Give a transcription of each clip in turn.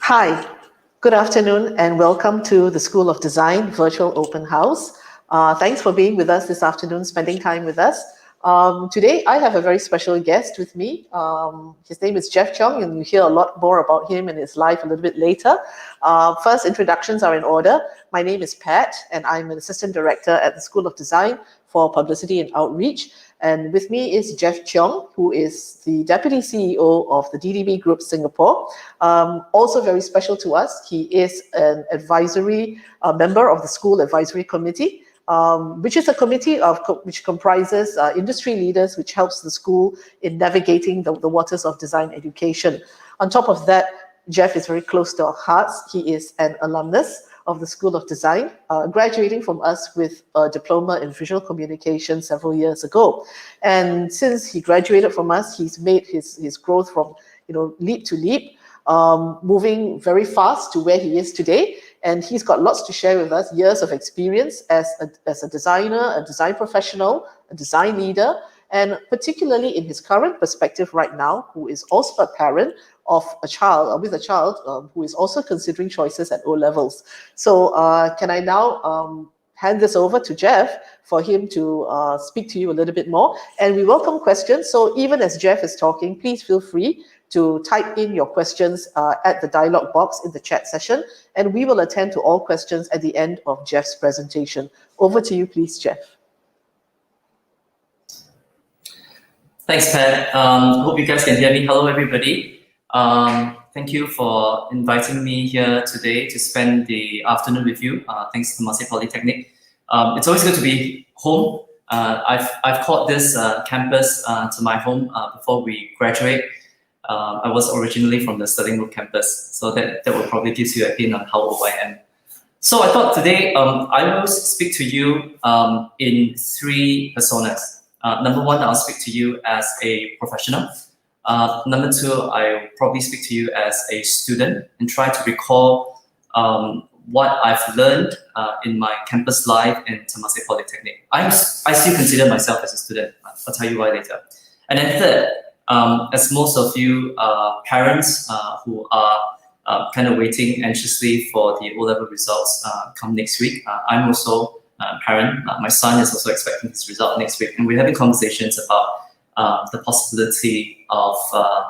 Hi, good afternoon and welcome to the School of Design Virtual Open House. Thanks for being with us this afternoon, spending time with us. Today, I have a very special guest with me. His name is Jeff Cheong, and you'll hear a lot more about him and his life a little bit later. First, introductions are in order. My name is Pat, and I'm an Assistant Director at the School of Design for Publicity and Outreach. And with me is Jeff Cheong, who is the Deputy CEO of the DDB Group Singapore. Also very special to us, he is an advisory member of the School Advisory Committee, which is a committee which comprises industry leaders, which helps the school in navigating the waters of design education. On top of that, Jeff is very close to our hearts. He is an alumnus of the School of Design, graduating from us with a diploma in visual communication several years ago. And since he graduated from us, he's made his growth from leap to leap, moving very fast to where he is today. And he's got lots to share with us, years of experience as a designer, a design professional, a design leader, and particularly in his current perspective right now, who is also a parent of a child, who is also considering choices at O-levels. So can I now hand this over to Jeff for him to speak to you a little bit more. And we welcome questions. So even as Jeff is talking, please feel free to type in your questions at the dialog box in the chat session, and we will attend to all questions at the end of Jeff's presentation. Over to you, please, Jeff. Thanks, Pat. Hope you guys can hear me. Hello, everybody. Thank you for inviting me here today to spend the afternoon with you. Thanks to Temasek Polytechnic. It's always good to be home. I've called this campus to my home before we graduate. I was originally from the Stirling Road campus, so that will probably give you a hint on how old I am. So I thought today I will speak to you in three personas. Number one, I'll speak to you as a professional. Number two, I'll probably speak to you as a student and try to recall what I've learned in my campus life in Temasek Polytechnic. I still consider myself as a student. I'll tell you why later. And then third, as most of you parents who are kind of waiting anxiously for the O-level results come next week, I'm also a parent. My son is also expecting his result next week, and we're having conversations about the possibility of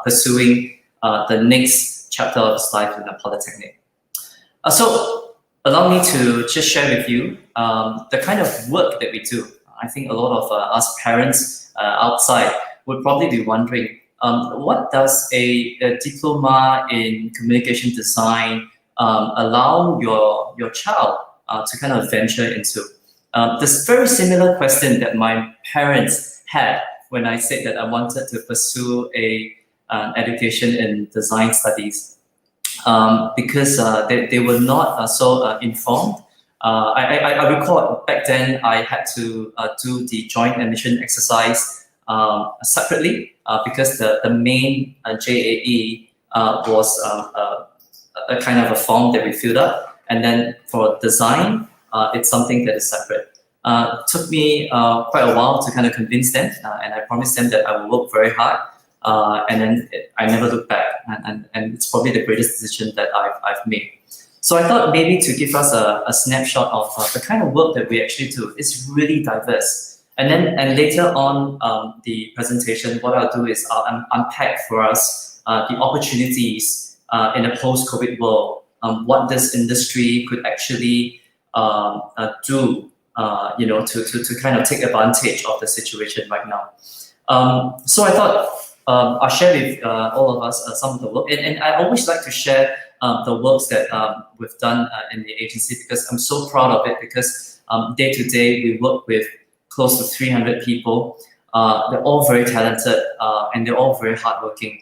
pursuing the next chapter of his life in the Polytechnic. So allow me to just share with you the kind of work that we do. I think a lot of us parents outside would probably be wondering, what does a diploma in communication design allow your child to kind of venture into? This very similar question that my parents had when I said that I wanted to pursue an education in design studies, because they were not so informed. I recall back then I had to do the joint admission exercise separately because the main JAE was a kind of a form that we filled up, and then for design, it's something that is separate. Took me quite a while to kind of convince them, and I promised them that I will work very hard, and then I never looked back, and it's probably the greatest decision that I've made. So I thought maybe to give us a snapshot of the kind of work that we actually do is really diverse. And later on the presentation, what I'll do is I'll unpack for us the opportunities in a post-COVID world, what this industry could actually do, to kind of take advantage of the situation right now. So I thought I'll share with all of us some of the work, and I always like to share the works that we've done in the agency, because I'm so proud of it, because day to day we work with close to 300 people. They're all very talented and they're all very hardworking.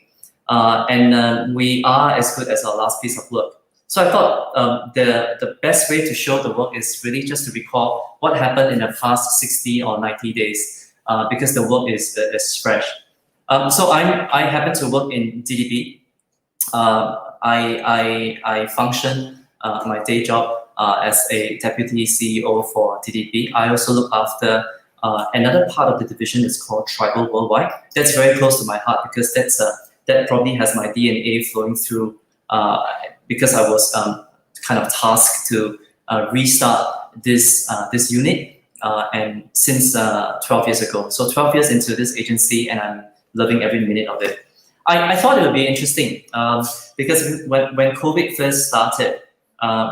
And we are as good as our last piece of work. So I thought the best way to show the work is really just to recall what happened in the past 60 or 90 days, because the work is fresh. So I happen to work in DDB. I function my day job as a deputy CEO for DDB. I also look after another part of the division is called Tribal Worldwide. That's very close to my heart, because that probably has my DNA flowing through, because I was kind of tasked to restart this unit, and since 12 years ago. So 12 years into this agency, and I'm loving every minute of it. I thought it would be interesting because when COVID first started,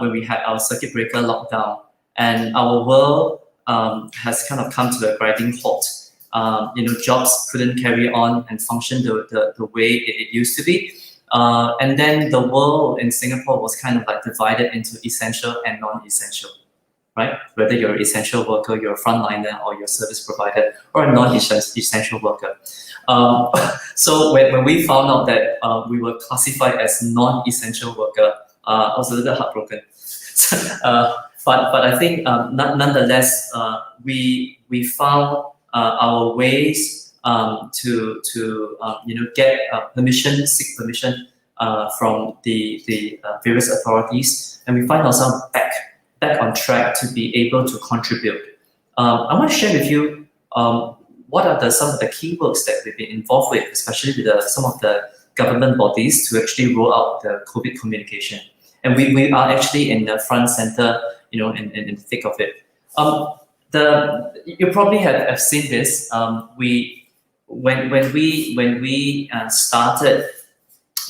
when we had our circuit breaker lockdown, and our world has kind of come to a grinding halt. Jobs couldn't carry on and function the way it used to be. And then the world in Singapore was kind of like divided into essential and non-essential, right? Whether you're an essential worker, you're a frontliner, or you're a service provider, or a non-essential worker. So when we found out that we were classified as non-essential worker, I was a little heartbroken. But I think nonetheless, we found our ways to get seek permission from the various authorities, and we find ourselves back on track to be able to contribute. I want to share with you what are some of the key works that we've been involved with, especially with some of the government bodies to actually roll out the COVID communication. And we are actually in the front center, in the thick of it. You probably have seen this. When we started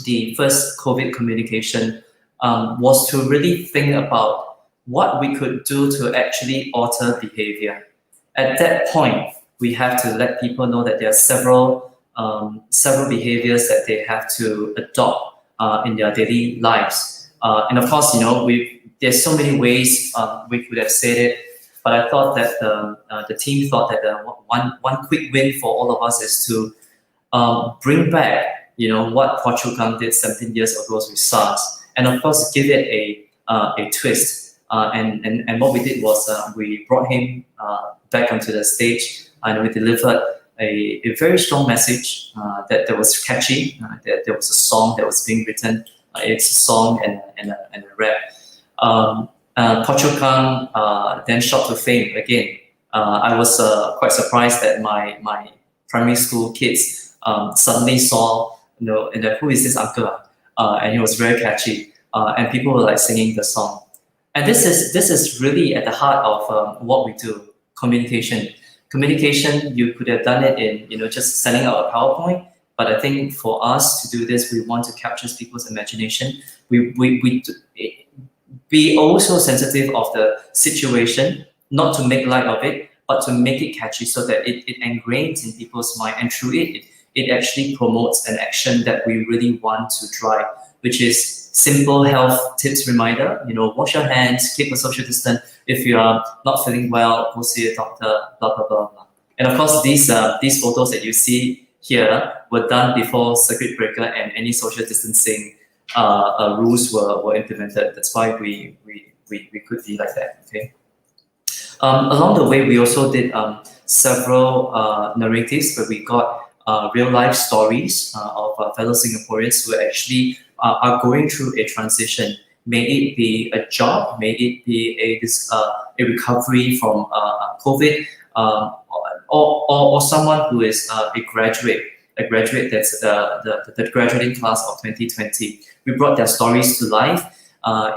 the first COVID communication, was to really think about what we could do to actually alter behavior. At that point, we have to let people know that there are several behaviors that they have to adopt in their daily lives. And of course, there's so many ways we could have said it, but I thought that the team thought that one quick win for all of us is to bring back, what Portugal did 17 years ago with SARS, and of course give it a twist. And what we did was we brought him back onto the stage, and we delivered a very strong message that was catchy. That there was a song that was being written. It's a song and a rap. Portugal then shot to fame again. I was quite surprised that my primary school kids suddenly saw, who is this uncle? And it was very catchy, and people were like singing the song. And this is really at the heart of what we do: communication. Communication, you could have done it in just sending out a PowerPoint. But I think for us to do this, we want to capture people's imagination. We be also sensitive of the situation, not to make light of it, but to make it catchy so that it ingrains in people's mind, and through it actually promotes an action that we really want to drive, which is simple health tips reminder. Wash your hands, keep a social distance. If you are not feeling well, go see a doctor. Blah blah blah blah. And of course, these photos that you see here were done before circuit breaker and any social distancing rules were implemented. That's why we could be like that. Okay. Along the way, we also did several narratives where we got real life stories of fellow Singaporeans who actually are going through a transition. May it be a job, may it be a recovery from COVID, or someone who is a graduate that's the graduating class of 2020. We brought their stories to life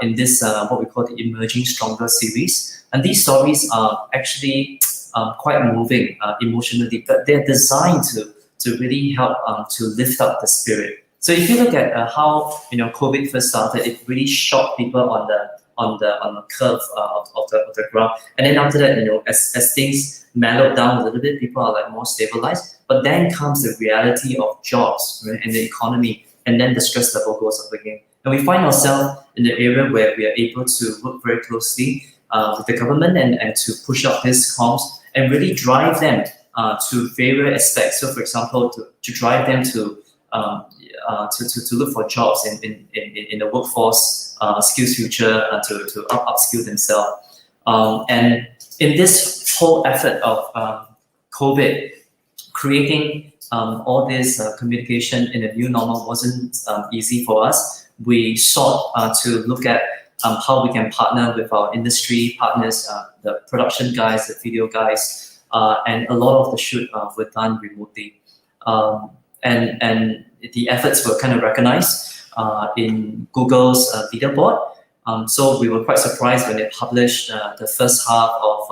in this what we call the Emerging Stronger series. And these stories are actually quite moving emotionally, but they're designed to really help to lift up the spirit. So if you look at how COVID first started, it really shocked people on the curve of the graph, and then after that, as things mellowed down a little bit, people are like more stabilized. But then comes the reality of jobs, right, and the economy, and then the stress level goes up again. And we find ourselves in the area where we are able to work very closely with the government and to push up these comms and really drive them to various aspects. So, for example, to drive them to look for jobs in the workforce, skills future, to upskill themselves. And in this whole effort of COVID, creating all this communication in a new normal wasn't easy for us. We sought to look at how we can partner with our industry partners, the production guys, the video guys, and a lot of the shoot were done remotely. And the efforts were kind of recognized. in Google's leaderboard. So we were quite surprised when they published the first half of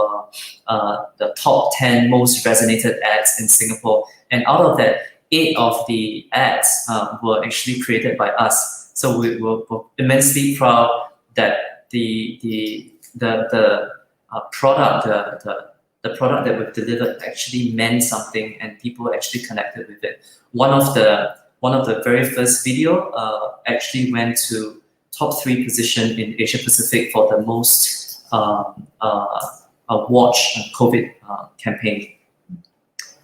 the top 10 most resonated ads in Singapore. And out of that, 8 of the ads were actually created by us. So we were immensely proud that the product, the product that we've delivered actually meant something, and people actually connected with it. One of the very first video actually went to top 3 position in Asia Pacific for the most watched COVID campaign.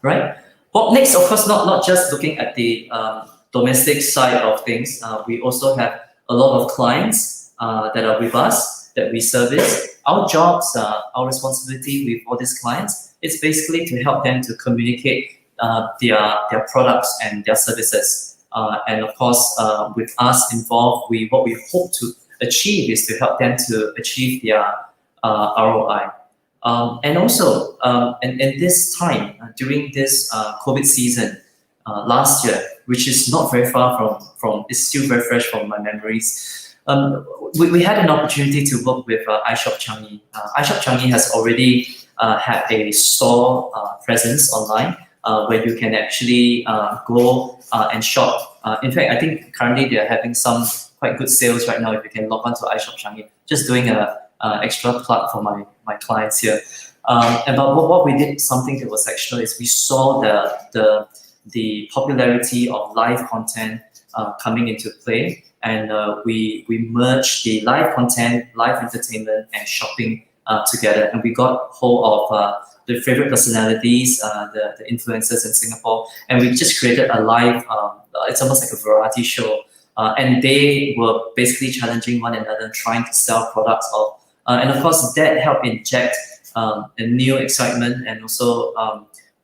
Right. Well, next, of course, not just looking at the domestic side of things. We also have a lot of clients that are with us that we service. Our jobs, our responsibility with all these clients, is basically to help them to communicate their products and their services. And of course, with us involved, what we hope to achieve is to help them to achieve their ROI. And also, and this time, during this COVID season last year, which is not very far from it's still very fresh from my memories, we had an opportunity to work with iShop Changi. iShop Changi has already had a store presence online where you can actually go and shop. In fact, I think currently they're having some quite good sales right now if you can log on to iShop Changi. Just doing a extra plug for my clients here. And but what we did, something that was extra, is we saw the popularity of live content coming into play, and we merged the live content, live entertainment, and shopping together, and we got hold of the favorite personalities, the influencers in Singapore, and we just created a live. It's almost like a variety show, and they were basically challenging one another, trying to sell products of, and of course that helped inject a new excitement, and also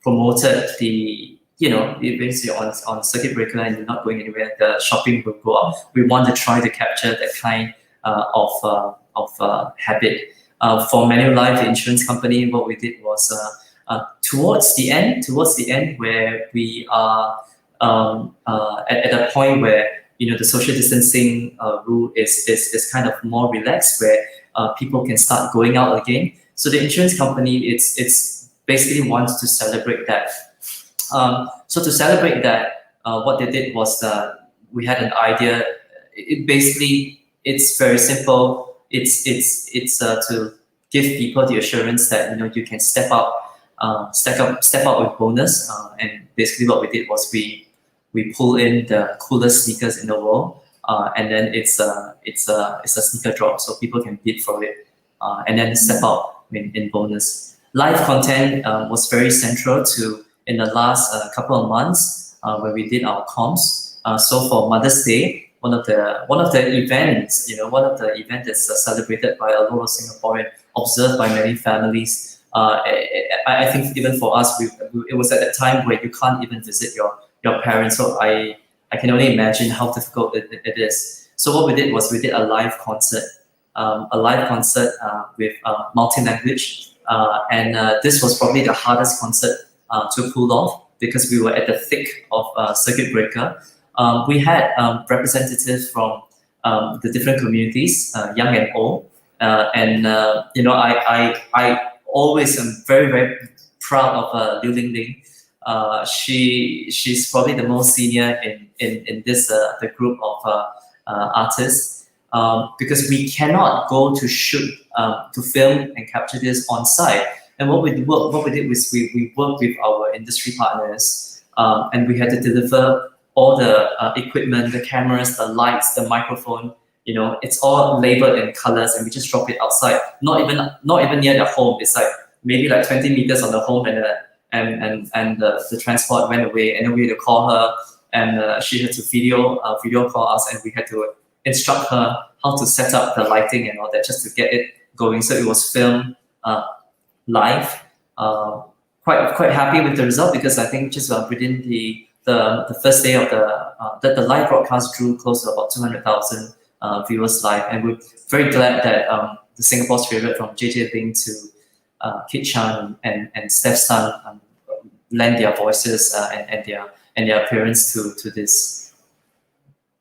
promoted the, basically on circuit breaker and you're not going anywhere, the shopping will go up. We want to try to capture that kind of habit. For Manulife, the insurance company, what we did was towards the end where we are at a point where the social distancing rule is kind of more relaxed, where people can start going out again. So the insurance company, it's basically wants to celebrate that. So to celebrate that, what they did was we had an idea. It's very simple. It's to give people the assurance that you can step up with bonus. And basically what we did was we pull in the coolest sneakers in the world, and then it's a sneaker drop, so people can bid for it, and then step up in bonus. Live content was very central to in the last couple of months where we did our comms. So for Mother's Day, one of the events, that's celebrated by a lot of Singaporeans, observed by many families. I think even for us, it was at a time where you can't even visit your parents. So I can only imagine how difficult it is. So what we did was we did a live concert with multi-language, and this was probably the hardest concert to pull off because we were at the thick of circuit breaker. We had representatives from the different communities, young and old, and I always am very, very proud of Liu Ling Ling. She's probably the most senior in this the group of artists, because we cannot go to shoot to film and capture this on site. And what we did was we worked with our industry partners, and we had to deliver all the equipment, the cameras, the lights, the microphone. It's all labeled in colors, and we just drop it outside. Not even near the home. It's like maybe like 20 meters on the home, and the transport went away, and then we had to call her, and she had to video call us, and we had to instruct her how to set up the lighting and all that just to get it going. So it was filmed live. Quite happy with the result, because I think just within the first day of the live broadcast drew close to about 200,000 viewers live, and we're very glad that the Singapore's favorite, from JJ Ling to Kit Chan and Steph Sun, lend their voices and their appearance to this.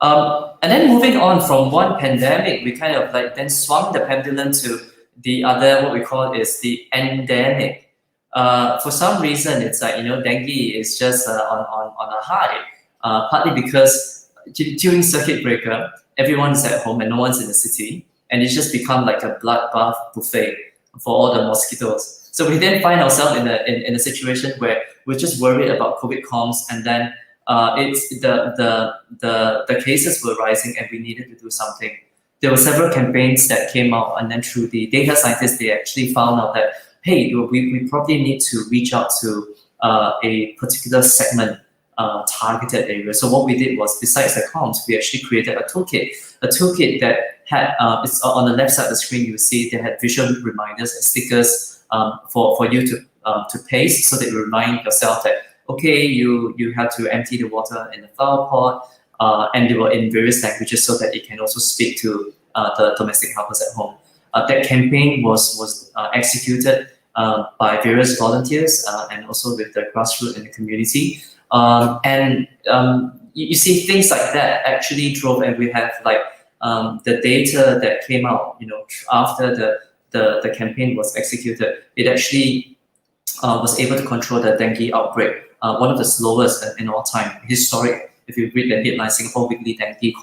And then moving on from one pandemic, we kind of like then swung the pendulum to the other, what we call is the endemic. For some reason, it's like, dengue is just on a high, partly because during circuit breaker, everyone is at home and no one's in the city. And it's just become like a bloodbath buffet for all the mosquitoes. So we then find ourselves in a situation where we're just worried about COVID comms, and then it's the cases were rising and we needed to do something. There were several campaigns that came out, and then through the data scientists, they actually found out that, hey, we probably need to reach out to a particular segment, targeted area. So what we did was, besides the comms, we actually created a toolkit that had, it's on the left side of the screen, you see they had visual reminders and stickers for you to paste, so that you remind yourself that, okay, you have to empty the water in the flower pot, and they were in various languages so that it can also speak to the domestic helpers at home. That campaign was executed by various volunteers and also with the grassroots in the community. You see things like that actually drove, and we have like the data that came out, after the campaign was executed, it actually was able to control the dengue outbreak, one of the slowest in all time, historic. If you read the headline, Singapore weekly dengue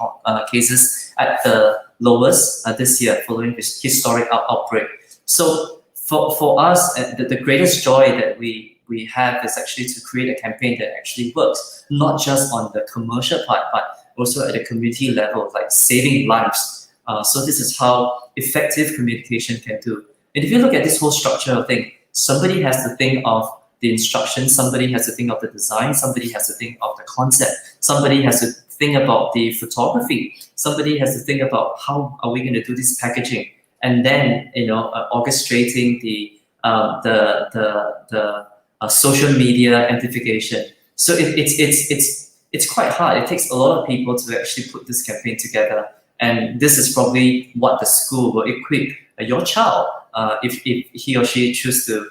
cases at the lowest this year, following this historic outbreak. So for us, the greatest joy that we have is actually to create a campaign that actually works, not just on the commercial part, but also at the community level, like saving lives. So this is how effective communication can do. And if you look at this whole structural thing, somebody has to think of the instructions, somebody has to think of the design, somebody has to think of the concept, somebody has to think about the photography, somebody has to think about how are we going to do this packaging, and then orchestrating the social media amplification. So it's quite hard. It takes a lot of people to actually put this campaign together, and this is probably what the school will equip your child if he or she choose to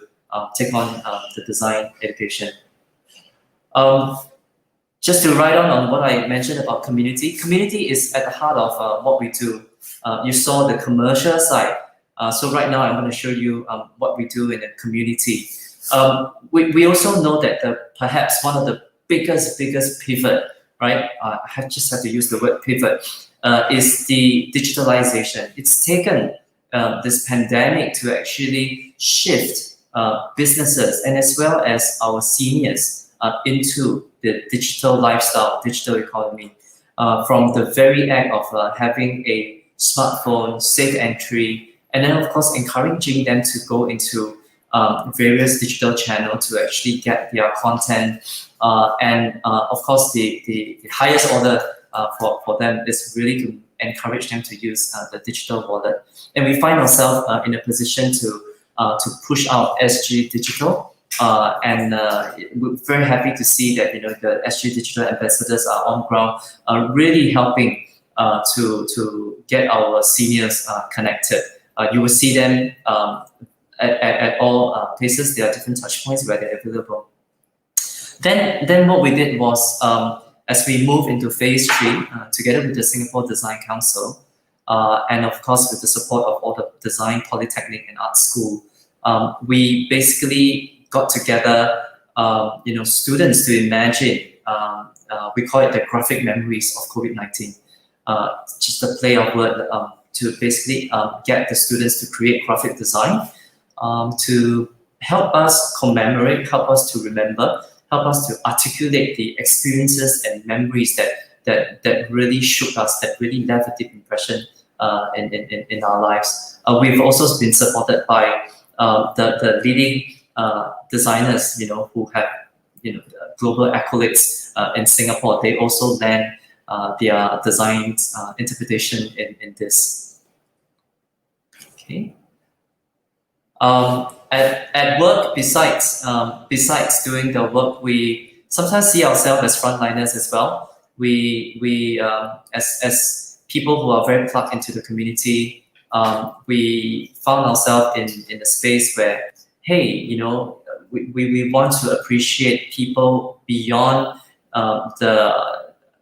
take on the design education. Just to write on what I mentioned about community. Community is at the heart of what we do. You saw the commercial side. So right now I'm going to show you what we do in the community. We also know that perhaps one of the biggest pivot, right? I just have to use the word pivot, is the digitalization. It's taken this pandemic to actually shift businesses and as well as our seniors into the digital lifestyle, digital economy. From the very act of having a smartphone, safe entry, and then of course encouraging them to go into various digital channels to actually get their content. And of course the highest order for them is really to encourage them to use the digital wallet. And we find ourselves in a position to push out SG Digital. And we're very happy to see that the SG Digital ambassadors are on ground, really helping to get our seniors connected. You will see them at all places. There are different touch points where they're available. Then what we did was, as we move into phase 3, together with the Singapore Design Council, and of course with the support of all the design, polytechnic, and art school, we basically got together, students to imagine. We call it the graphic memories of COVID-19. Just a play of word to basically get the students to create graphic design, to help us commemorate, help us to remember, help us to articulate the experiences and memories that really shook us, that really left a deep impression in our lives. We've also been supported by the leading designers, who have global accolades in Singapore. They also lend their design interpretation in this. Okay. At work, besides doing the work, we sometimes see ourselves as frontliners as well. We as people who are very plugged into the community, we found ourselves in a space where, hey, we want to appreciate people beyond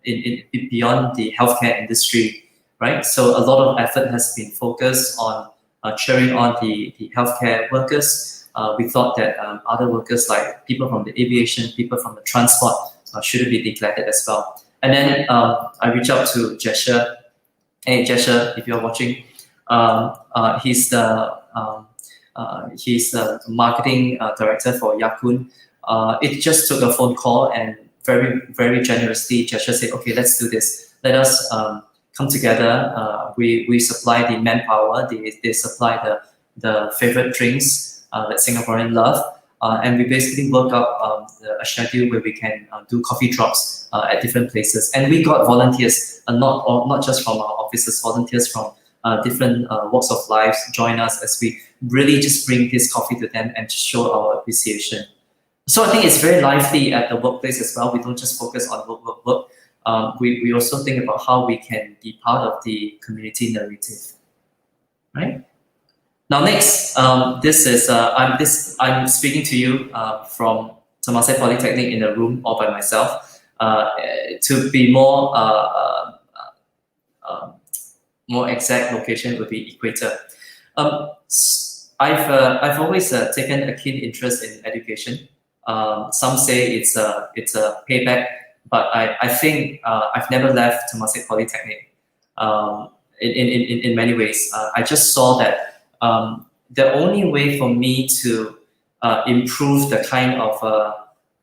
beyond the healthcare industry, right? So a lot of effort has been focused on cheering on the healthcare workers. We thought that other workers like people from the aviation, people from the transport shouldn't be neglected as well. And then I reached out to Jesher. Hey Jesher, if you're watching, he's the marketing director for Yakun. It just took a phone call, and very, very generously, Jesher said, okay, let's do this. Let us come together. We supply the manpower, they supply the favorite drinks that Singaporean love. And we basically work out a schedule where we can do coffee drops at different places. And we got volunteers, not just from our offices, volunteers from different walks of life join us as we really just bring this coffee to them and show our appreciation. So I think it's very lively at the workplace as well. We don't just focus on work. We also think about how we can be part of the community narrative, right? Now next, this is I'm speaking to you from Temasek Polytechnic in a room all by myself. To be more exact, location would be Equator. I've always taken a keen interest in education. Some say it's a payback, but I think I've never left Temasek Polytechnic. In many ways, I just saw that the only way for me to improve the kind of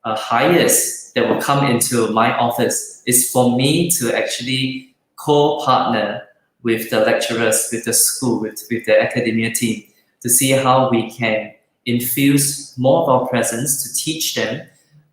hires that will come into my office is for me to actually co-partner with the lecturers, with the school, with the academia team, to see how we can infuse more of our presence to teach them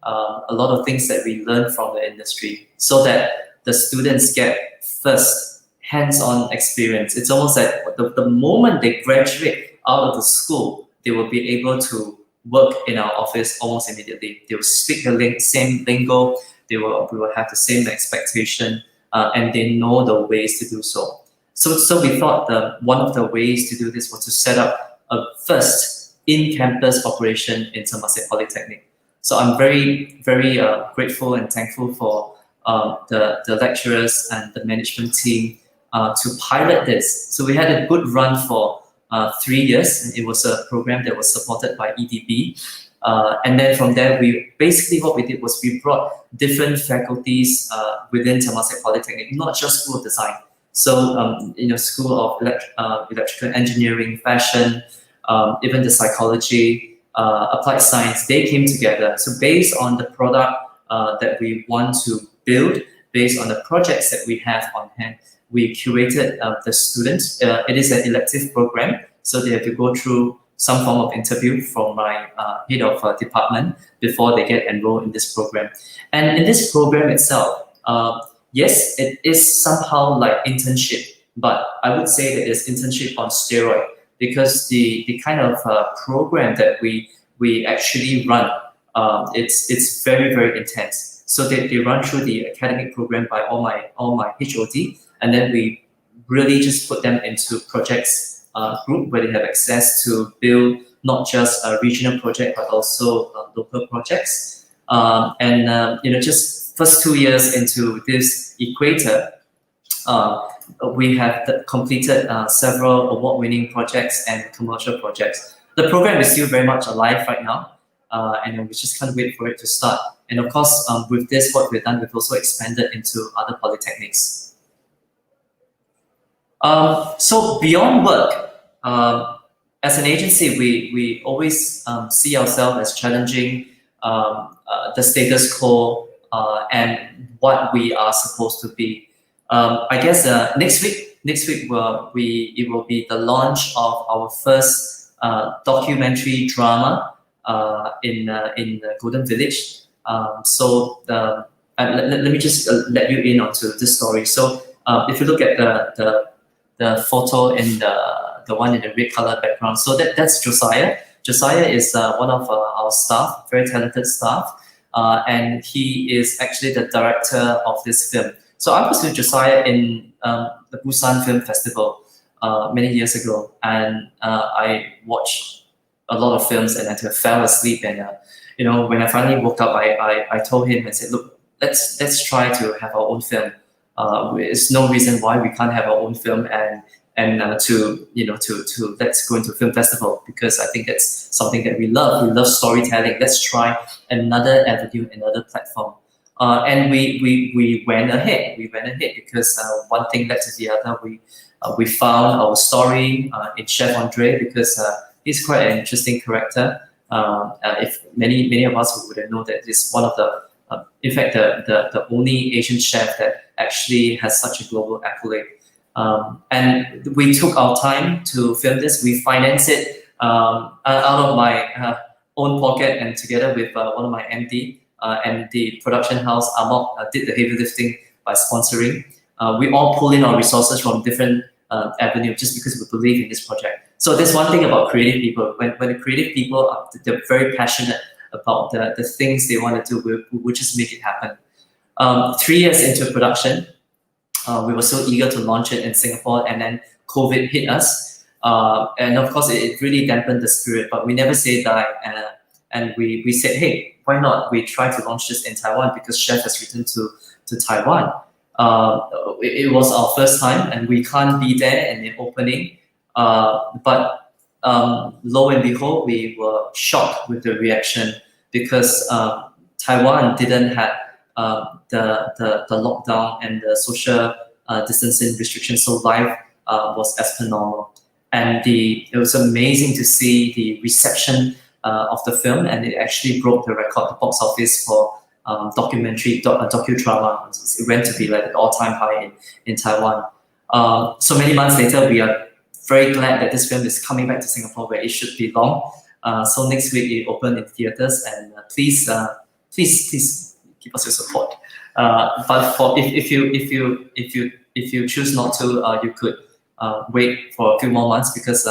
a lot of things that we learn from the industry, so that the students get first hands-on experience. It's almost like the moment they graduate out of the school, they will be able to work in our office almost immediately. They will speak the same lingo, we will have the same expectation, and they know the ways to do so. So we thought that one of the ways to do this was to set up a first in-campus operation in Temasek Polytechnic. So I'm very, very grateful and thankful for the lecturers and the management team to pilot this. So we had a good run for 3 years, and it was a program that was supported by EDB. And then from there, what we did was we brought different faculties within Temasek Polytechnic, not just School of Design. So, School of Electrical Engineering, Fashion, even the psychology, applied science, they came together. So based on the product that we want to build, based on the projects that we have on hand, we curated the students. It is an elective program, so they have to go through some form of interview from my head of department before they get enrolled in this program. And in this program itself, yes, it is somehow like internship, but I would say that it's internship on steroid, because the kind of program that we actually run, it's very, very intense. So they run through the academic program by all my HOD, and then we really just put them into projects group where they have access to build not just a regional project but also local projects. Just first 2 years into this Equator, we have completed several award-winning projects and commercial projects. The program is still very much alive right now, and we just can't wait for it to start. And of course, with this, what we've done, we've also expanded into other polytechnics. So beyond work, as an agency, we always see ourselves as challenging the status quo and what we are supposed to be. I guess next week it will be the launch of our first documentary drama in the Golden Village. Let me just let you in onto this story. So if you look at the photo in the one in the red color background, so that's Josiah. Josiah is one of our staff, very talented staff, and he is actually the director of this film. So I was with Josiah in the Busan Film Festival many years ago, and I watched a lot of films and I fell asleep. And when I finally woke up, I told him and said, "Look, let's try to have our own film. There's no reason why we can't have our own film and to let's go into film festival, because I think that's something that we love. We love storytelling. Let's try another avenue, another platform. And we went ahead. We went ahead because one thing led to the other. We found our story in Chef Andre, because he's quite an interesting character. If many of us would know that he's one of the in fact, the only Asian chef that actually has such a global accolade. And we took our time to film this. We financed it out of my own pocket, and together with one of my MD and the production house, Amok, did the heavy lifting by sponsoring. We all pull in our resources from different avenues just because we believe in this project. So there's one thing about creative people. When the creative people are, they're very passionate about the things they want to do, we just make it happen. 3 years into production, we were so eager to launch it in Singapore, and then COVID hit us. And of course, it really dampened the spirit, but we never say die. And we said, hey, why not? We try to launch this in Taiwan, because Chef has returned to Taiwan. It was our first time, and we can't be there in the opening. But lo and behold, we were shocked with the reaction, because Taiwan didn't have the lockdown and the social distancing restrictions, so life was as per normal. And it was amazing to see the reception of the film, and it actually broke the record, the box office for docudrama. It went to be like an all-time high in Taiwan. So many months later, we are very glad that this film is coming back to Singapore, where it should belong. So next week it opened in theaters, and please give us your support. But for if you choose not to, you could wait for a few more months, because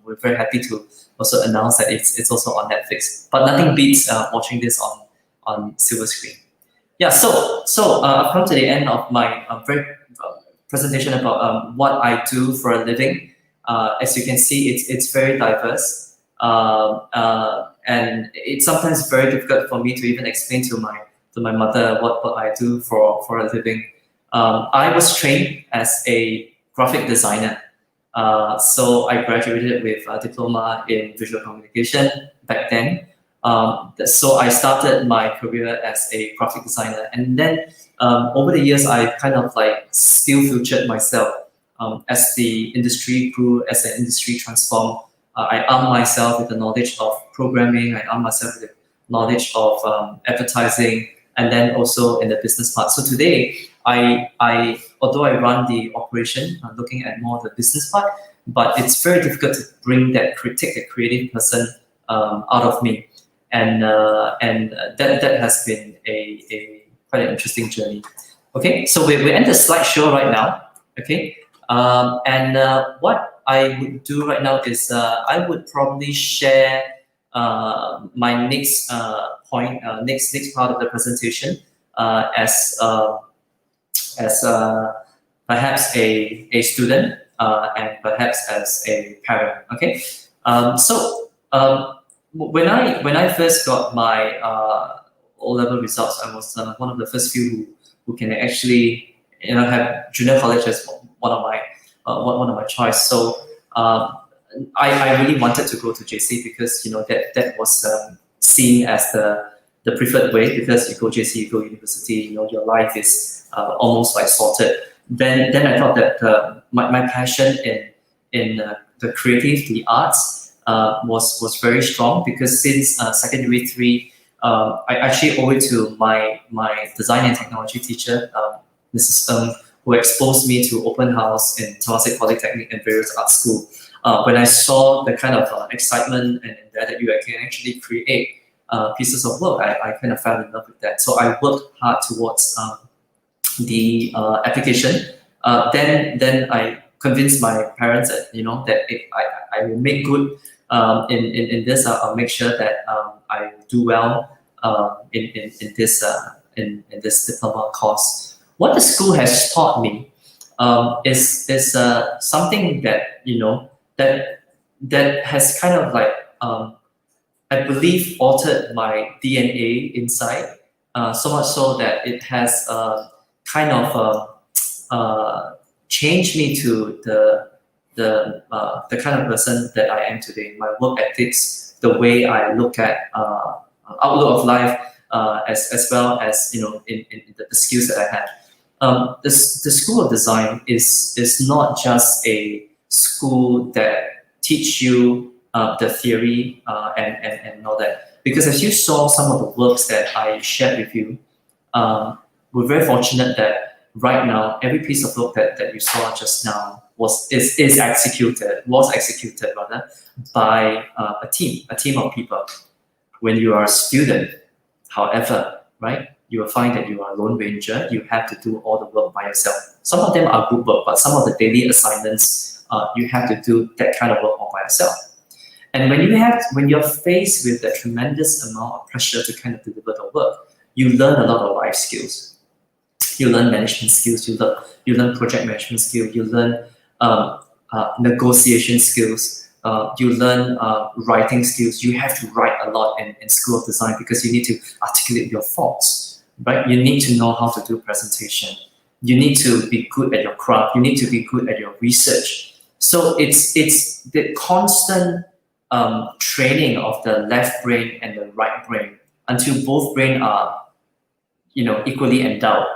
we're very happy to also announce that it's also on Netflix. But nothing beats watching this on silver screen. Yeah. So I've come to the end of my very presentation about what I do for a living. As you can see, it's very diverse, and it's sometimes very difficult for me to even explain to my mother what I do for a living. I was trained as a graphic designer, so I graduated with a diploma in visual communication back then. So I started my career as a graphic designer, and then over the years I kind of like skill futured myself. As the industry grew, as the industry transformed, I armed myself with the knowledge of programming, I armed myself with the knowledge of advertising, and then also in the business part. So today, although I run the operation, I'm looking at more the business part, but it's very difficult to bring that take the creative person out of me, and that has been a quite an interesting journey. Okay, so we end the slideshow right now. Okay. What I would do right now is I would probably share my next point, next part of the presentation as perhaps a student and perhaps as a parent. Okay, when I first got my O-level results, I was one of the first few who can actually have junior college as one of my choice. So I really wanted to go to JC, because that was seen as the preferred way, because you go JC, you go university, your life is almost like sorted. Then I thought that my passion in the creative, the arts, was very strong, because since secondary 3, I actually owe it to my design and technology teacher, Mrs. Who exposed me to open house in Temasek Polytechnic and various art school. When I saw the kind of excitement and that you can actually create pieces of work, I kind of fell in love with that. So I worked hard towards the application. Then I convinced my parents that that if I will make good in this. I'll make sure that I do well in this diploma course. What the school has taught me is something that that has kind of like I believe altered my DNA inside. so much so that it has kind of changed me to the kind of person that I am today. My work ethics, the way I look at outlook of life, as well as in the skills that I have. The School of Design is not just a school that teach you the theory and all that. Because as you saw some of the works that I shared with you, we're very fortunate that right now every piece of work that you saw just now was executed rather by a team of people. When you are a student, however, right, you will find that you are a lone ranger. You have to do all the work by yourself. Some of them are group work, but some of the daily assignments, you have to do that kind of work all by yourself. And when you're faced with a tremendous amount of pressure to kind of deliver the work, you learn a lot of life skills. You learn management skills. You learn project management skills. You learn negotiation skills. You learn writing skills. You have to write a lot in School of Design because you need to articulate your thoughts, right? You need to know how to do presentation. You need to be good at your craft. You need to be good at your research. So it's the constant training of the left brain and the right brain until both brain are equally endowed.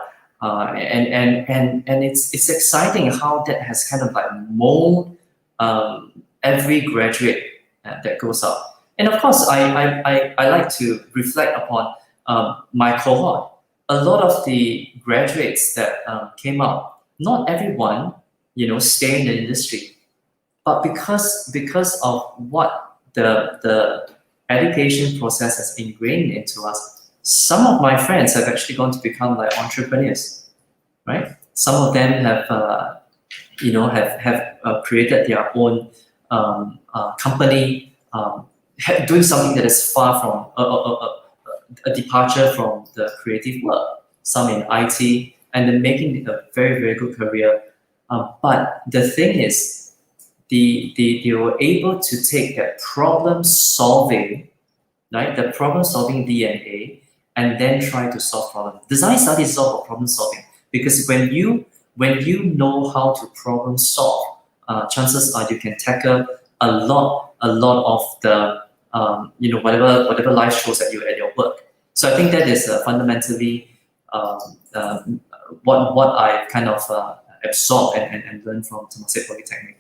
And it's exciting how that has kind of like mold every graduate that goes out. And of course, I like to reflect upon my cohort. A lot of the graduates that came out, not everyone, stay in the industry, but because of what the education process has ingrained into us, some of my friends have actually gone to become like entrepreneurs, right? Some of them have created their own company, doing something that is far from a departure from the creative world. Some in IT, and then making it a very, very good career. But the thing is, they were able to take that problem solving, right? The problem solving DNA, and then try to solve problems. Design studies is all about problem solving, because when you know how to problem solve, chances are you can tackle a lot of the whatever life throws at you at your work. So I think that is fundamentally what I kind of absorbed and learned from Temasek Polytechnic.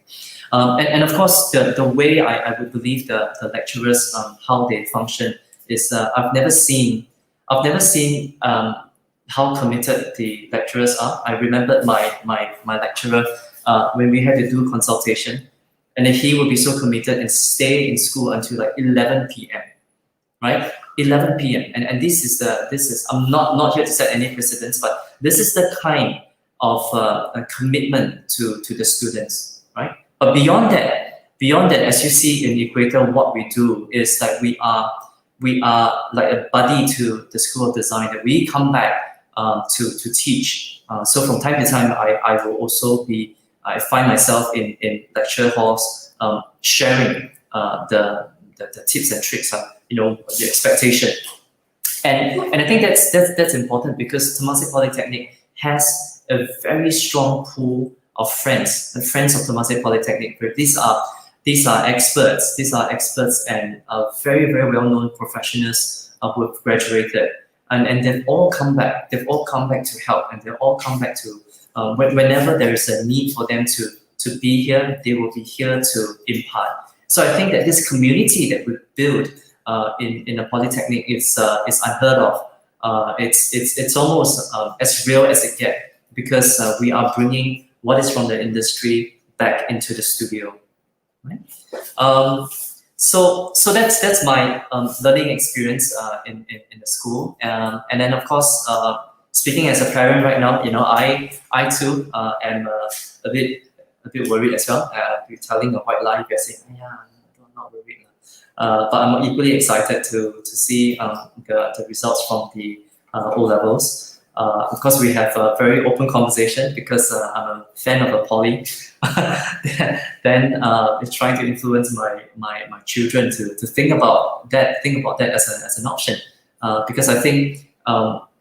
And of course, the way I would believe the lecturers, how they function is I've never seen how committed the lecturers are. I remember my lecturer when we had to do consultation, and then he would be so committed and stay in school until like 11 p.m. right? 11 p.m. And this is I'm not here to set any precedents, but this is the kind of a commitment to the students, right? But beyond that, as you see in Equator, what we do is that we are like a buddy to the School of Design, that we come back to teach. So from time to time, I will also I find myself in lecture halls sharing the tips and tricks, the expectation. And I think that's important, because Temasek Polytechnic has a very strong pool of friends, the friends of Temasek Polytechnic. These are experts. These are experts and very, very well-known professionals who have graduated, and they've all come back. They've all come back to help, and they've all come back to whenever there is a need for them to be here, they will be here to impart. So I think that this community that we build in a polytechnic is unheard of. It's almost as real as it gets, because we are bringing what is from the industry back into the studio. Right? So that's my learning experience in the school, and then of course, speaking as a parent right now, I too am a bit worried as well. You're telling a white lie, you're saying, yeah, I'm not worried. But I'm equally excited to see the results from the O levels. Of course, we have a very open conversation, because I'm a fan of a poly. Then it's trying to influence my children to think about that as an option, because I think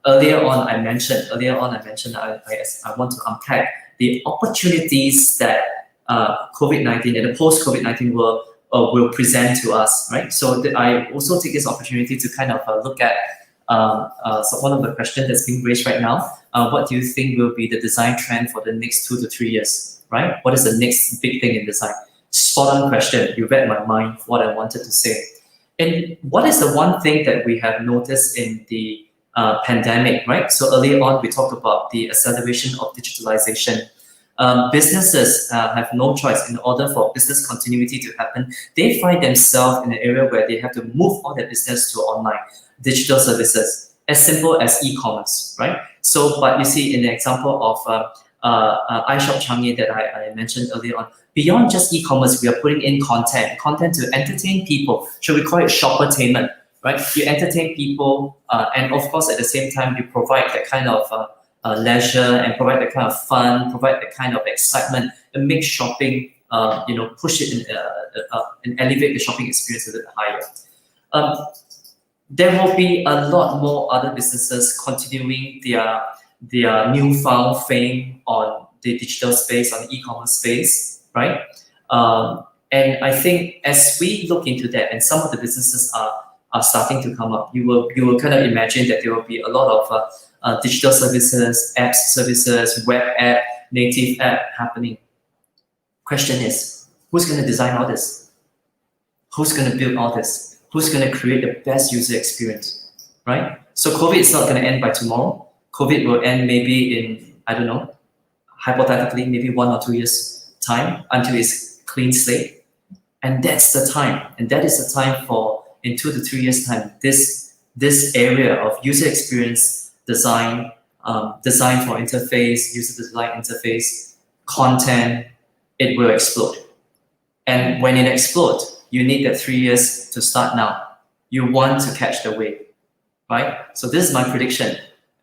earlier on I mentioned, I want to unpack the opportunities that COVID-19 and the post-COVID-19 world will present to us, right? So I also take this opportunity to kind of look at so one of the questions that's being raised right now. What do you think will be the design trend for the next 2 to 3 years, right? What is the next big thing in design? Spot on question. You read my mind, what I wanted to say. And what is the one thing that we have noticed in the pandemic, right? So earlier on, we talked about the acceleration of digitalization. Businesses have no choice. In order for business continuity to happen, they find themselves in an area where they have to move all their business to online digital services, as simple as e-commerce, right? So, but you see, in the example of iShop Changi that I mentioned earlier on, beyond just e-commerce, we are putting in content to entertain people. Should we call it shoppertainment, right? You entertain people, and of course, at the same time, you provide that kind of leisure and provide that kind of fun, provide that kind of excitement, and make shopping, push it and elevate the shopping experience a little higher. There will be a lot more other businesses continuing their newfound fame on the digital space, on the e-commerce space, right? And I think as we look into that, and some of the businesses are starting to come up, you will kind of imagine that there will be a lot of digital services, apps services, web app, native app happening. Question is, who's going to design all this? Who's going to build all this? Who's going to create the best user experience, right? So COVID is not going to end by tomorrow. COVID will end maybe in, I don't know, hypothetically, maybe 1 or 2 years time until it's clean slate. And that's the time. And that is the time for, in 2 to 3 years time, this area of user experience design, design for interface, user design interface, content, it will explode. And when it explodes, you need that 3 years to start now. You want to catch the wave, right? So this is my prediction,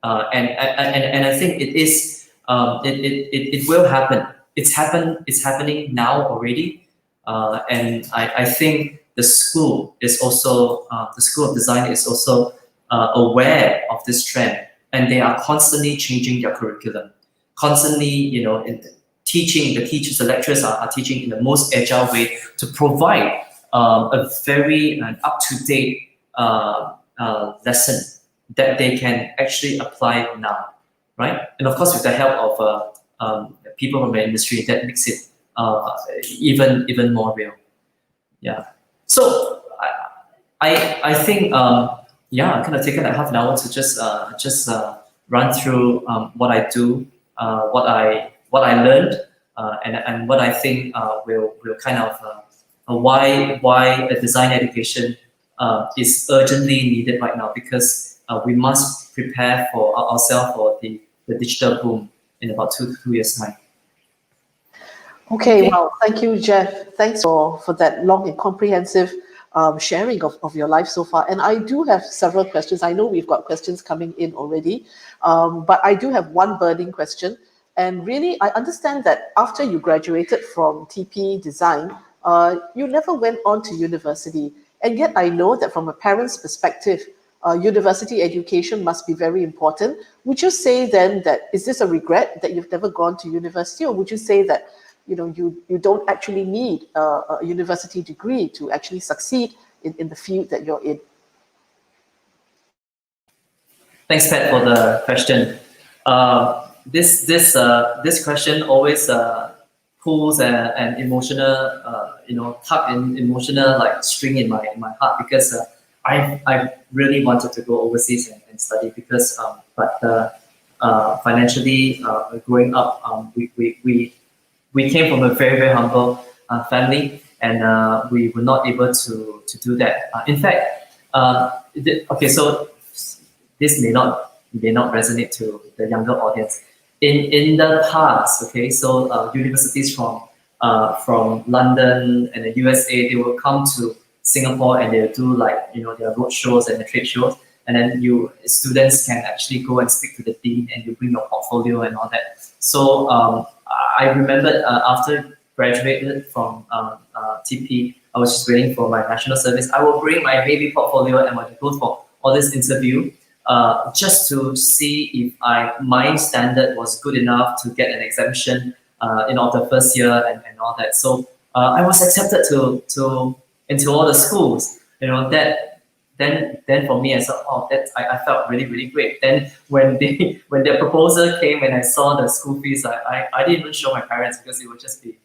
and I think it is. It will happen. It's happening now already, and I think the school is also the School of Design is also aware of this trend, and they are constantly changing their curriculum, constantly, teaching. The teachers, the lecturers are teaching in the most agile way to provide a very up-to-date lesson that they can actually apply now, right? And of course, with the help of people from the industry, that makes it even more real. Yeah. So I think I've kind of taken a half an hour to just run through what I do, what I learned, and what I think will kind of why a design education is urgently needed right now, because we must prepare for ourselves for the digital boom in about 2 to 2 years time. Okay, well, thank you, Jeff. Thanks for that long and comprehensive sharing of your life so far. And I do have several questions. I know we've got questions coming in already, but I do have one burning question. And really, I understand that after you graduated from TP Design, you never went on to university. And yet I know that from a parent's perspective, university education must be very important. Would you say then that, is this a regret that you've never gone to university? Or would you say that you don't actually need a university degree to actually succeed in the field that you're in? Thanks, Pat, for the question. This question always pulls an emotional, tug in emotional like string in my heart, because I really wanted to go overseas and study, because financially growing up, we came from a very, very humble family, and we were not able to do that. In fact, okay, so this may not resonate to the younger audience. In the past, okay, so universities from London and the USA, they will come to Singapore and they'll do their road shows and the trade shows, and then students can actually go and speak to the dean, and you bring your portfolio and all that. So I remember after graduated from TP, I was just waiting for my national service. I will bring my heavy portfolio and my go for all this interview. just to see if my standard was good enough to get an exemption in all the first year and all that. So I was accepted to into all the schools. Then for me, I thought, oh, I felt really, really great. Then when the proposal came and I saw the school fees, I didn't even show my parents because it would just be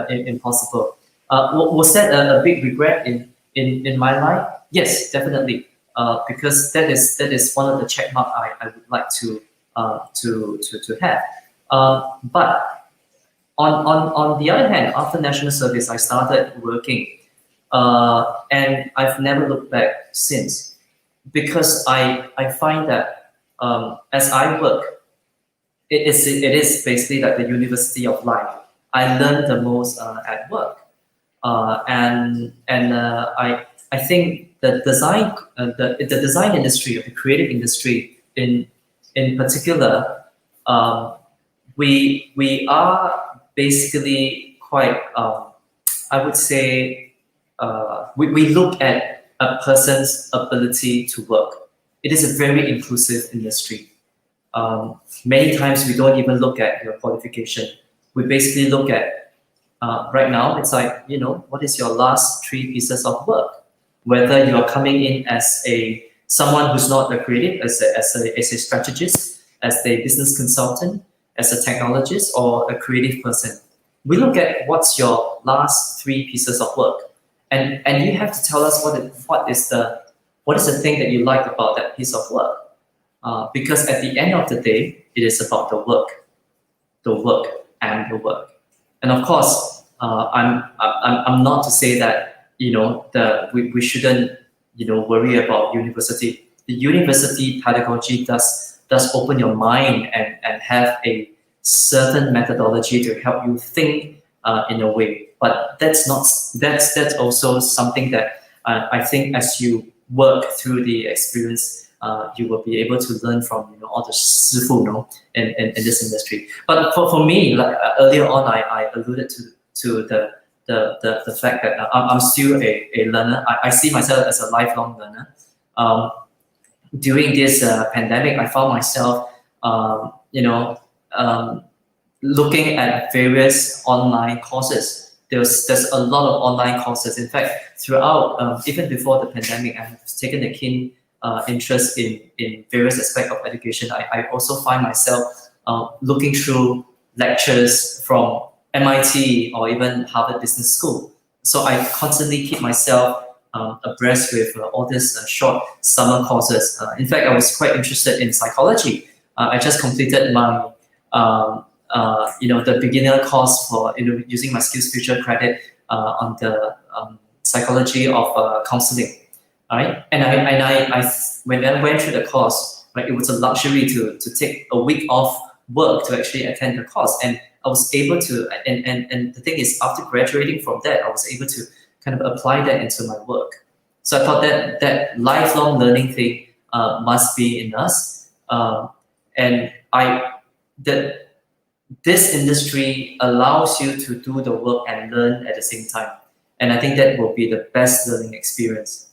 impossible. Was that a big regret in my life? Yes, definitely. Because that is one of the check mark I would like to have. But on the other hand, after national service, I started working, and I've never looked back since, because I find that as I work, it is basically like the university of life. I learn the most at work, I think the design industry, or the creative industry in particular, we are basically quite, I would say, we look at a person's ability to work. It is a very inclusive industry. Many times we don't even look at your qualification. We basically look at, right now, it's like, what is your last 3 pieces of work? Whether you are coming in as someone who's not a creative, as a strategist, as a business consultant, as a technologist, or a creative person. We look at what's your last 3 pieces of work. And you have to tell us what is the thing that you like about that piece of work. Because at the end of the day, it is about the work, and the work. And of course, I'm not to say that we shouldn't worry about university. The university pedagogy does open your mind and have a certain methodology to help you think in a way. But that's also something that I think as you work through the experience, you will be able to learn from all the sifu in this industry. But for me, like earlier on, I alluded to the fact that I'm still a learner. I see myself as a lifelong learner. During this pandemic, I found myself, looking at various online courses. There's a lot of online courses. In fact, throughout, even before the pandemic, I've taken a keen interest in various aspects of education. I also find myself looking through lectures from MIT or even Harvard Business School. So I constantly keep myself abreast with all these short summer courses. In fact, I was quite interested in psychology. I just completed my the beginner course for using my SkillsFuture credit on the psychology of counseling. All right, and I when I went through the course, right, it was a luxury to take a week off work to actually attend the course, and I was able to. And the thing is, after graduating from that, I was able to kind of apply that into my work. So I thought that lifelong learning thing must be in us, and this industry allows you to do the work and learn at the same time. And I think that will be the best learning experience.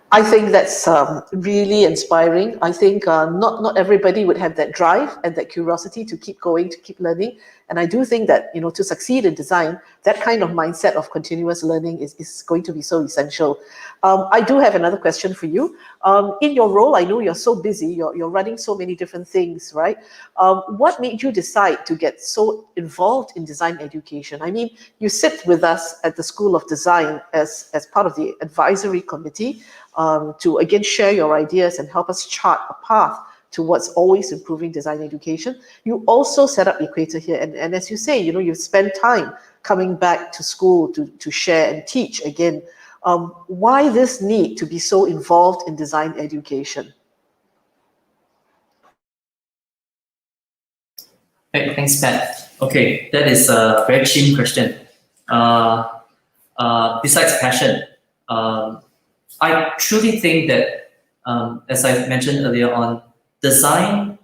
I think that's really inspiring. I think not everybody would have that drive and that curiosity to keep going, to keep learning. And I do think that, to succeed in design, that kind of mindset of continuous learning is going to be so essential. I do have another question for you. In your role, I know you're so busy, you're running so many different things, right? What made you decide to get so involved in design education? I mean, you sit with us at the School of Design as part of the advisory committee to again share your ideas and help us chart a path towards always improving design education. You also set up Equator here, and as you say, you've spent time coming back to school to share and teach again. Why this need to be so involved in design education? Hey, thanks, Pat. Okay, that is a very keen question. Besides passion, I truly think that, as I mentioned earlier on, design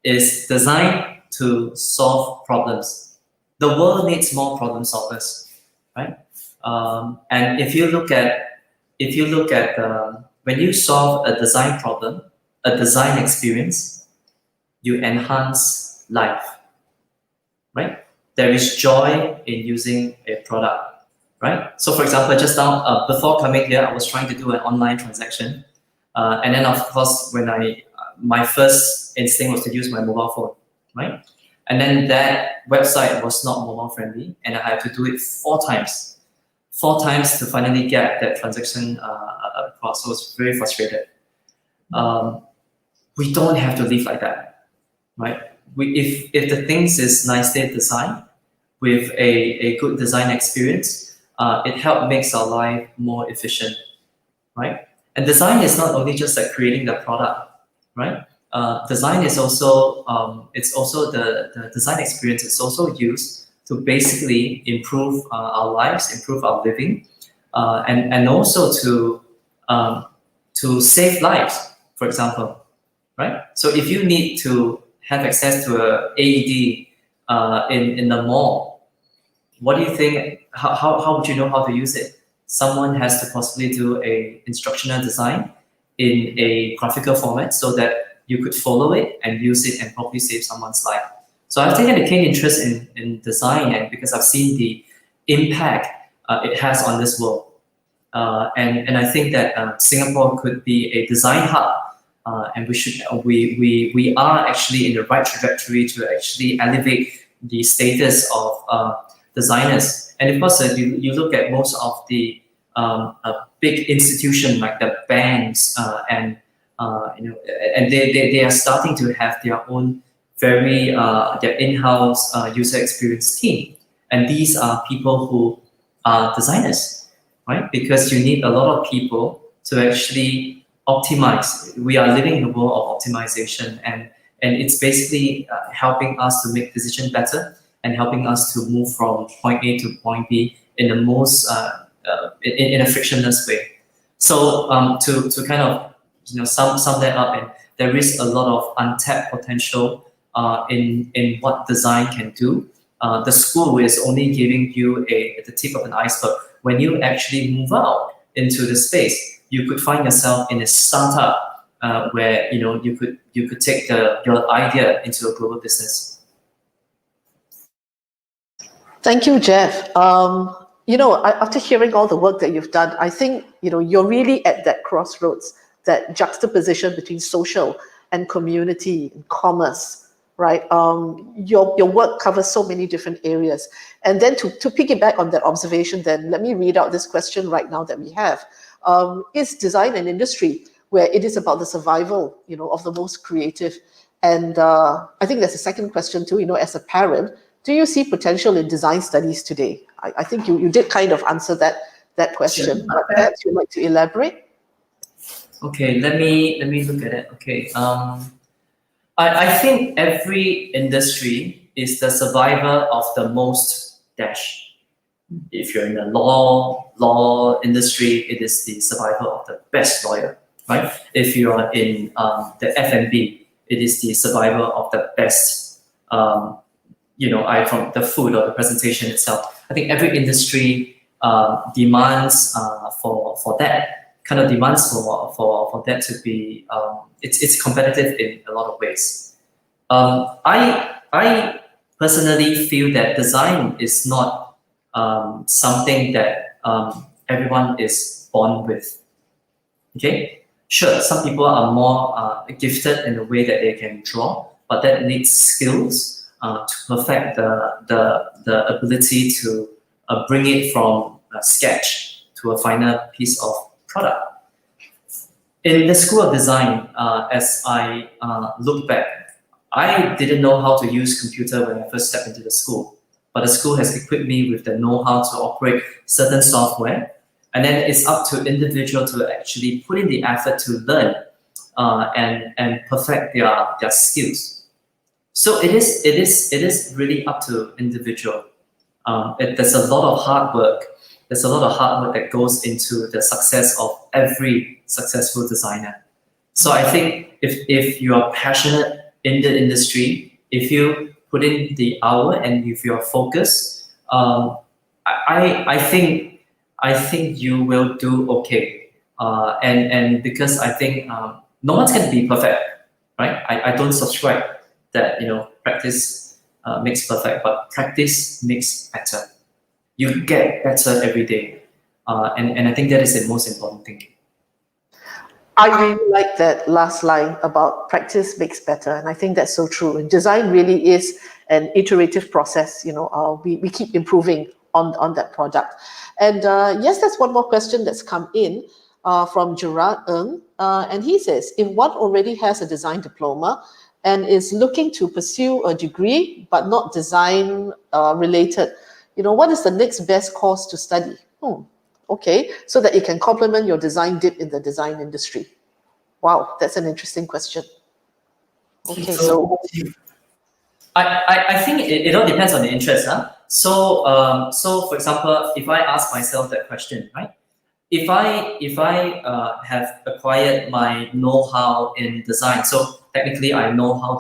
is designed to solve problems. The world needs more problem solvers, right? And if you look at when you solve a design problem, a design experience, you enhance life, right? There is joy in using a product, right? So for example, just now, before coming here, I was trying to do an online transaction. And then of course, my first instinct was to use my mobile phone, right? And then that website was not mobile friendly, and I had to do it four times to finally get that transaction across. So I was very frustrated. We don't have to live like that, right? If the things is nicely designed with a good design experience, it helps makes our life more efficient, right? And design is not only just like creating the product, right? Design is also it's also the design experience is also used to basically improve our lives, improve our living, and also to save lives, for example, right? So if you need to have access to a AED in the mall, what do you think? How would you know how to use it? Someone has to possibly do a instructional design in a graphical format so that you could follow it and use it and probably save someone's life. So I've taken a keen interest in design, and because I've seen the impact it has on this world. And I think that Singapore could be a design hub, and we are actually in the right trajectory to actually elevate the status of designers. And of course, you look at most of the big institutions like the banks and they are starting to have their own very their in-house user experience team, and these are people who are designers, right? Because you need a lot of people to actually optimize. We are living in a world of optimization, and it's basically helping us to make decisions better and helping us to move from point A to point B in the most in a frictionless way. So to kind of sum that up, and there is a lot of untapped potential in what design can do. The school is only giving you the tip of an iceberg. When you actually move out into the space, you could find yourself in a startup where you could take your idea into a global business. Thank you, Jeff. After hearing all the work that you've done, I think you're really at that crossroads, that juxtaposition between social and community and commerce, right? Your work covers so many different areas. And then to piggyback on that observation, then let me read out this question right now that we have. Is design an industry where it is about the survival, of the most creative? And I think there's a second question too, as a parent, do you see potential in design studies today? I think you did kind of answer that question, Sure. but perhaps you'd like to elaborate? Okay, let me look at it. Okay, I think every industry is the survivor of the most dash. If you're in the law industry, it is the survival of the best lawyer, right? If you are in the F&B, it is the survival of the best, from the food or the presentation itself. I think every industry demands for that, kind of demands for that to be, it's competitive in a lot of ways. I personally feel that design is not something that everyone is born with. Okay, sure, some people are more gifted in the way that they can draw, but that needs skills to perfect the ability to bring it from a sketch to a final piece of product. In the School of Design, as I look back, I didn't know how to use computer when I first stepped into the school, but the school has equipped me with the know-how to operate certain software, and then it's up to individual to actually put in the effort to learn and perfect their skills. So it is really up to individual. There's a lot of hard work. There's a lot of hard work that goes into the success of every successful designer. So I think if you are passionate in the industry, if you put in the hour and if you're focused, I think you will do okay. And because I think no one's going to be perfect, right? I don't subscribe that, practice makes perfect, but practice makes better. You get better every day. And I think that is the most important thing. I really like that last line about practice makes better. And I think that's so true. And design really is an iterative process. We keep improving on that product. And yes, there's one more question that's come in from Gerard Ng. And he says, if one already has a design diploma and is looking to pursue a degree, but not design related, what is the next best course to study? Okay, so that you can complement your design dip in the design industry. Wow, that's an interesting question. Okay, so I think it all depends on the interest. So for example, if I ask myself that question, right? If I have acquired my know-how in design, so technically I know how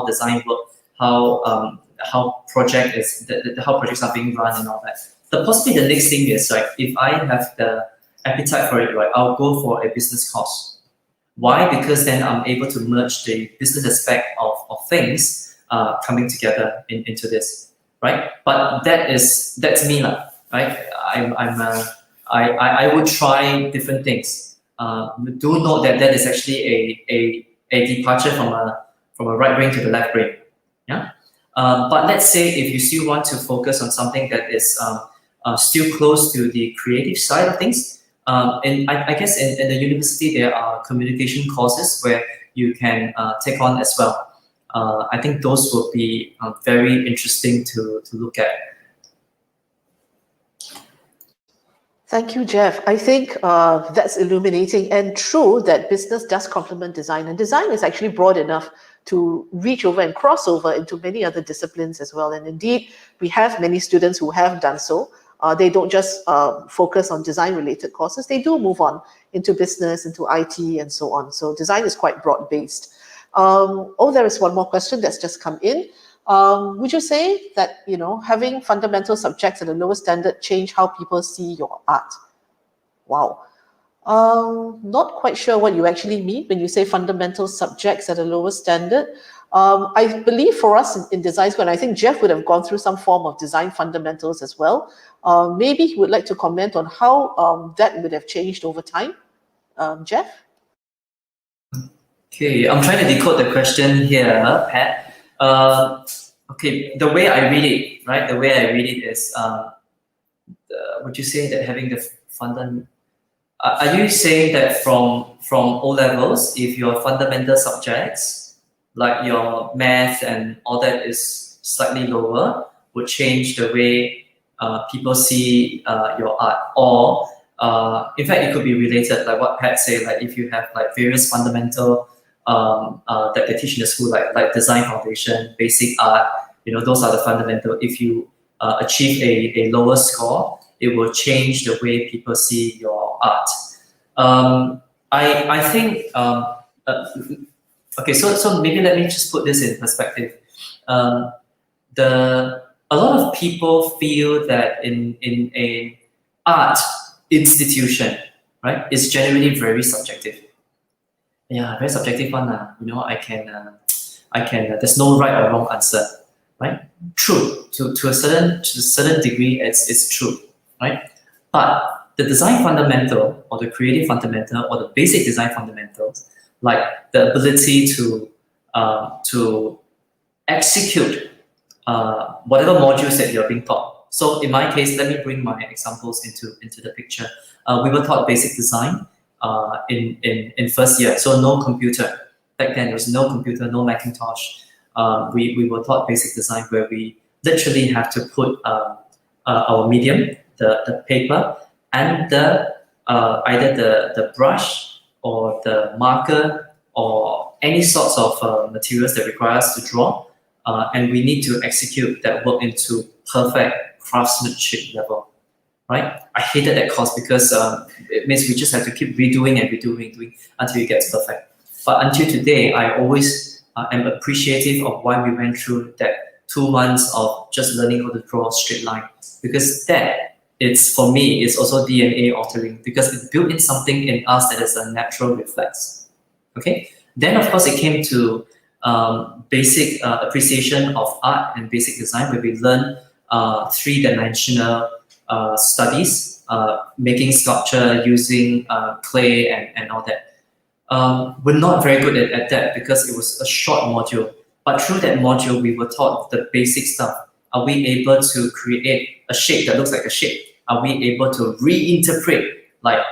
design work, how projects are being run and all that. Possibly the next thing is, like, if I have the appetite for it, right, I'll go for a business course. Why? Because then I'm able to merge the business aspect of things coming together into this, right? But that's me, right? I would try different things. Do note that is actually a departure from a right brain to the left brain. Yeah. But let's say if you still want to focus on something that is still close to the creative side of things, and I guess in the university there are communication courses where you can take on as well. I think those would be very interesting to look at. thank you, Jeff. I think that's illuminating and true that business does complement design, and design is actually broad enough to reach over and cross over into many other disciplines as well. And indeed, we have many students who have done so. They don't just focus on design-related courses. They do move on into business, into IT, and so on. So design is quite broad-based. There is one more question that's just come in. Would you say that, having fundamental subjects at a lower standard change how people see your art? Wow. Not quite sure what you actually mean when you say fundamental subjects at a lower standard. I believe for us in design school, and I think Jeff would have gone through some form of design fundamentals as well. Maybe he would like to comment on how that would have changed over time. Jeff? Okay, I'm trying to decode the question here, Pat. Okay, the way I read it, right? The way I read it is, would you say that having the fundament? Are you saying that from O levels, if your fundamental subjects like your math and all that is slightly lower, would change the way people see your art? Or in fact, it could be related, like what Pat said, like if you have like various fundamental that they teach in the school, like design foundation, basic art, those are the fundamental. If you achieve a lower score, it will change the way people see your art. I think okay, so maybe let me just put this in perspective. A lot of people feel that in a art institution, right, is generally very subjective. Yeah, very subjective one. I can. There's no right or wrong answer, right? True to a certain degree, it's true, right? But the design fundamental, or the creative fundamental, or the basic design fundamentals, like the ability to execute whatever modules that you're being taught. So in my case, let me bring my examples into the picture. We were taught basic design in first year, so no computer. Back then, there was no computer, no Macintosh. We were taught basic design where we literally have to put our medium, the paper, and either the brush or the marker or any sorts of materials that require us to draw, and we need to execute that work into perfect craftsmanship level. Right? I hated that course because it means we just have to keep redoing until it gets perfect. But until today, I always am appreciative of why we went through that 2 months of just learning how to draw a straight line, because that, it's for me, is also DNA altering, because it built in something in us that is a natural reflex. Okay. Then of course it came to basic appreciation of art and basic design, where we learn three-dimensional studies, making sculpture using clay and all that. We're not very good at that because it was a short module. But through that module, we were taught the basic stuff. Are we able to create a shape that looks like a shape? Are we able to reinterpret like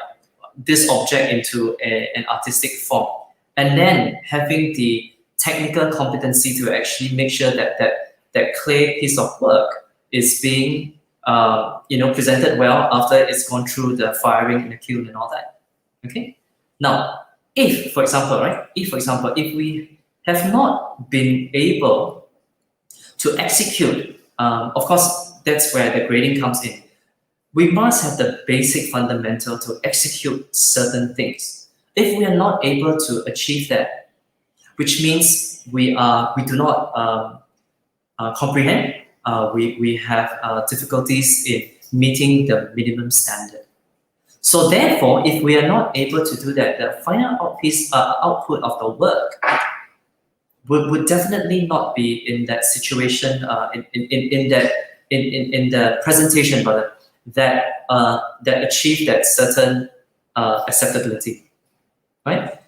this object into an artistic form? And then having the technical competency to actually make sure that clay piece of work is being presented well after it's gone through the firing in the kiln and all that. Okay. Now, if for example, if we have not been able to execute, of course, that's where the grading comes in. We must have the basic fundamental to execute certain things. If we are not able to achieve that, which means we do not comprehend, we have difficulties in meeting the minimum standard. So therefore, if we are not able to do that, the final output of the work would definitely not be in that situation, in the presentation, rather, that achieve that certain acceptability, right?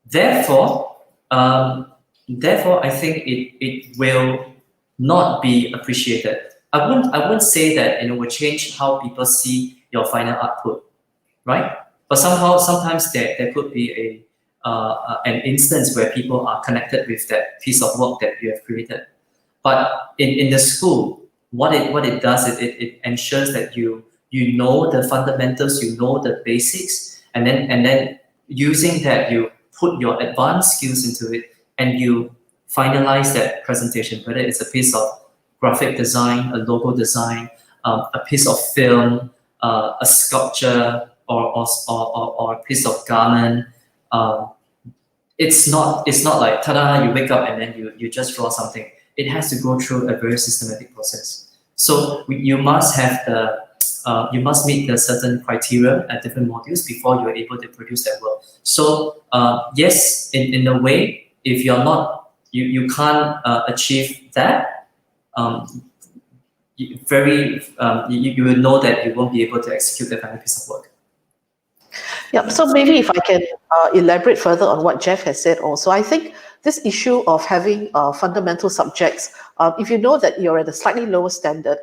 Therefore, I think it will not be appreciated. I wouldn't say that it will change how people see your final output, right? But sometimes there could be an instance where people are connected with that piece of work that you have created. But in the school, what it does, it ensures that you know the fundamentals, you know the basics, and then using that, you put your advanced skills into it, and you finalize that presentation, whether it's a piece of graphic design, a logo design, a piece of film, a sculpture, or a piece of garment. It's not like ta-da, you wake up and then you just draw something. It has to go through a very systematic process. So you must have you must meet the certain criteria at different modules before you're able to produce that work. So yes, in a way, if you're not, you can't achieve that, you will know that you won't be able to execute the final piece of work. Yeah, so maybe if I can elaborate further on what Jeff has said also, I think this issue of having fundamental subjects, if you know that you're at a slightly lower standard,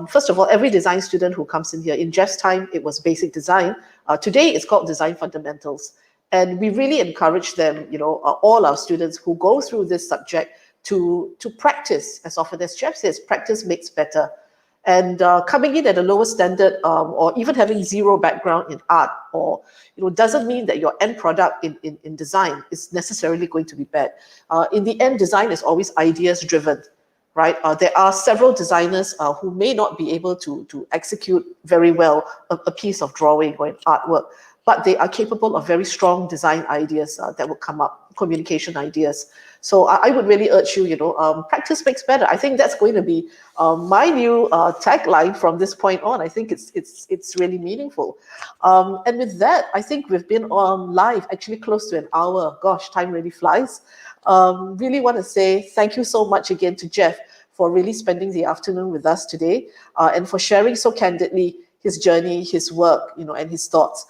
first of all, every design student who comes in here, in Jeff's time, it was basic design. Today, it's called design fundamentals. And we really encourage them, all our students who go through this subject to practice, as often as Jeff says, practice makes better. And coming in at a lower standard, or even having zero background in art, or doesn't mean that your end product in design is necessarily going to be bad. In the end, design is always ideas driven, right? There are several designers who may not be able to execute very well a piece of drawing or an artwork, but they are capable of very strong design ideas that will come up, communication ideas. So I would really urge you, practice makes better. I think that's going to be my new tagline from this point on. I think it's really meaningful. And with that, I think we've been on live actually close to an hour. Gosh, time really flies. Really want to say thank you so much again to Jeff for really spending the afternoon with us today, and for sharing so candidly his journey, his work, and his thoughts.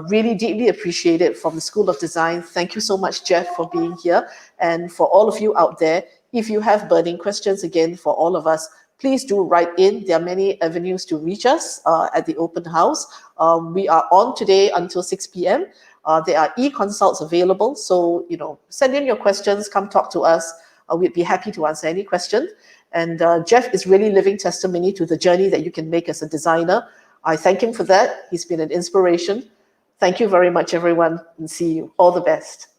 Really deeply appreciate it from the School of Design. Thank you so much, Jeff, for being here. And for all of you out there, if you have burning questions, again, for all of us, please do write in. There are many avenues to reach us at the open house. We are on today until 6 p.m. There are e-consults available. So, send in your questions, come talk to us. We'd be happy to answer any question. And Jeff is really living testimony to the journey that you can make as a designer. I thank him for that. He's been an inspiration. Thank you very much, everyone, and see you. All the best.